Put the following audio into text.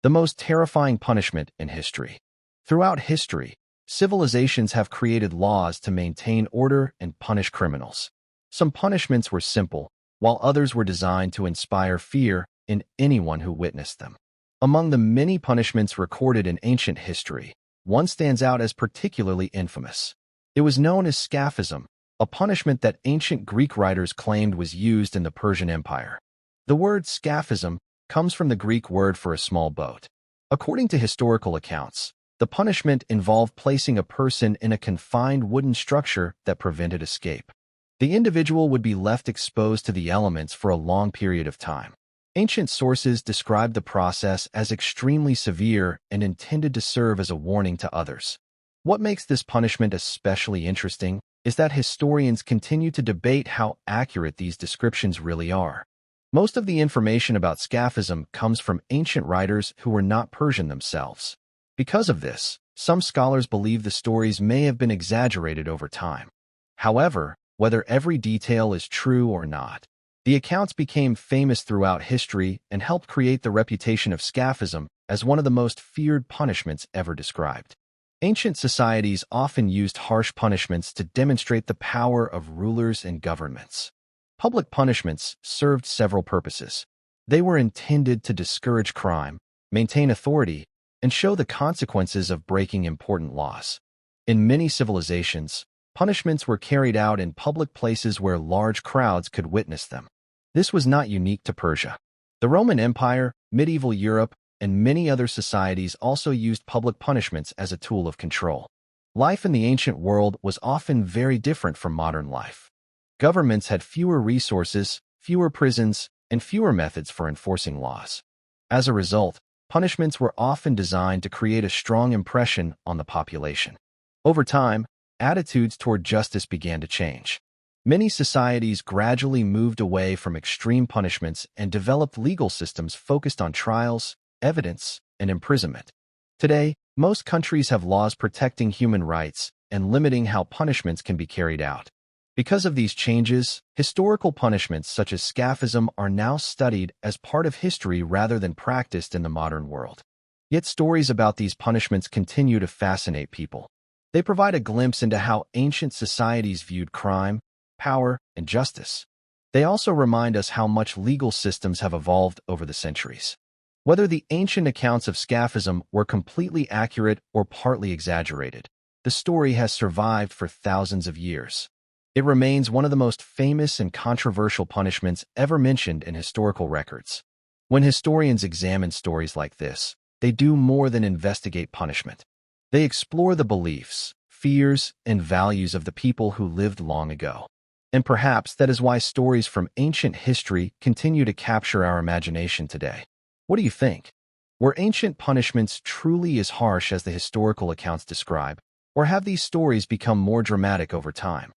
The most terrifying punishment in history. Throughout history, civilizations have created laws to maintain order and punish criminals. Some punishments were simple, while others were designed to inspire fear in anyone who witnessed them. Among the many punishments recorded in ancient history, one stands out as particularly infamous. It was known as scaphism, a punishment that ancient Greek writers claimed was used in the Persian Empire. The word scaphism comes from the Greek word for a small boat. According to historical accounts, the punishment involved placing a person in a confined wooden structure that prevented escape. The individual would be left exposed to the elements for a long period of time. Ancient sources describe the process as extremely severe and intended to serve as a warning to others. What makes this punishment especially interesting is that historians continue to debate how accurate these descriptions really are. Most of the information about scaphism comes from ancient writers who were not Persian themselves. Because of this, some scholars believe the stories may have been exaggerated over time. However, whether every detail is true or not, the accounts became famous throughout history and helped create the reputation of scaphism as one of the most feared punishments ever described. Ancient societies often used harsh punishments to demonstrate the power of rulers and governments. Public punishments served several purposes. They were intended to discourage crime, maintain authority, and show the consequences of breaking important laws. In many civilizations, punishments were carried out in public places where large crowds could witness them. This was not unique to Persia. The Roman Empire, medieval Europe, and many other societies also used public punishments as a tool of control. Life in the ancient world was often very different from modern life. Governments had fewer resources, fewer prisons, and fewer methods for enforcing laws. As a result, punishments were often designed to create a strong impression on the population. Over time, attitudes toward justice began to change. Many societies gradually moved away from extreme punishments and developed legal systems focused on trials, evidence, and imprisonment. Today, most countries have laws protecting human rights and limiting how punishments can be carried out. Because of these changes, historical punishments such as scaphism are now studied as part of history rather than practiced in the modern world. Yet stories about these punishments continue to fascinate people. They provide a glimpse into how ancient societies viewed crime, power, and justice. They also remind us how much legal systems have evolved over the centuries. Whether the ancient accounts of scaphism were completely accurate or partly exaggerated, the story has survived for thousands of years. It remains one of the most famous and controversial punishments ever mentioned in historical records. When historians examine stories like this, they do more than investigate punishment. They explore the beliefs, fears, and values of the people who lived long ago. And perhaps that is why stories from ancient history continue to capture our imagination today. What do you think? Were ancient punishments truly as harsh as the historical accounts describe, or have these stories become more dramatic over time?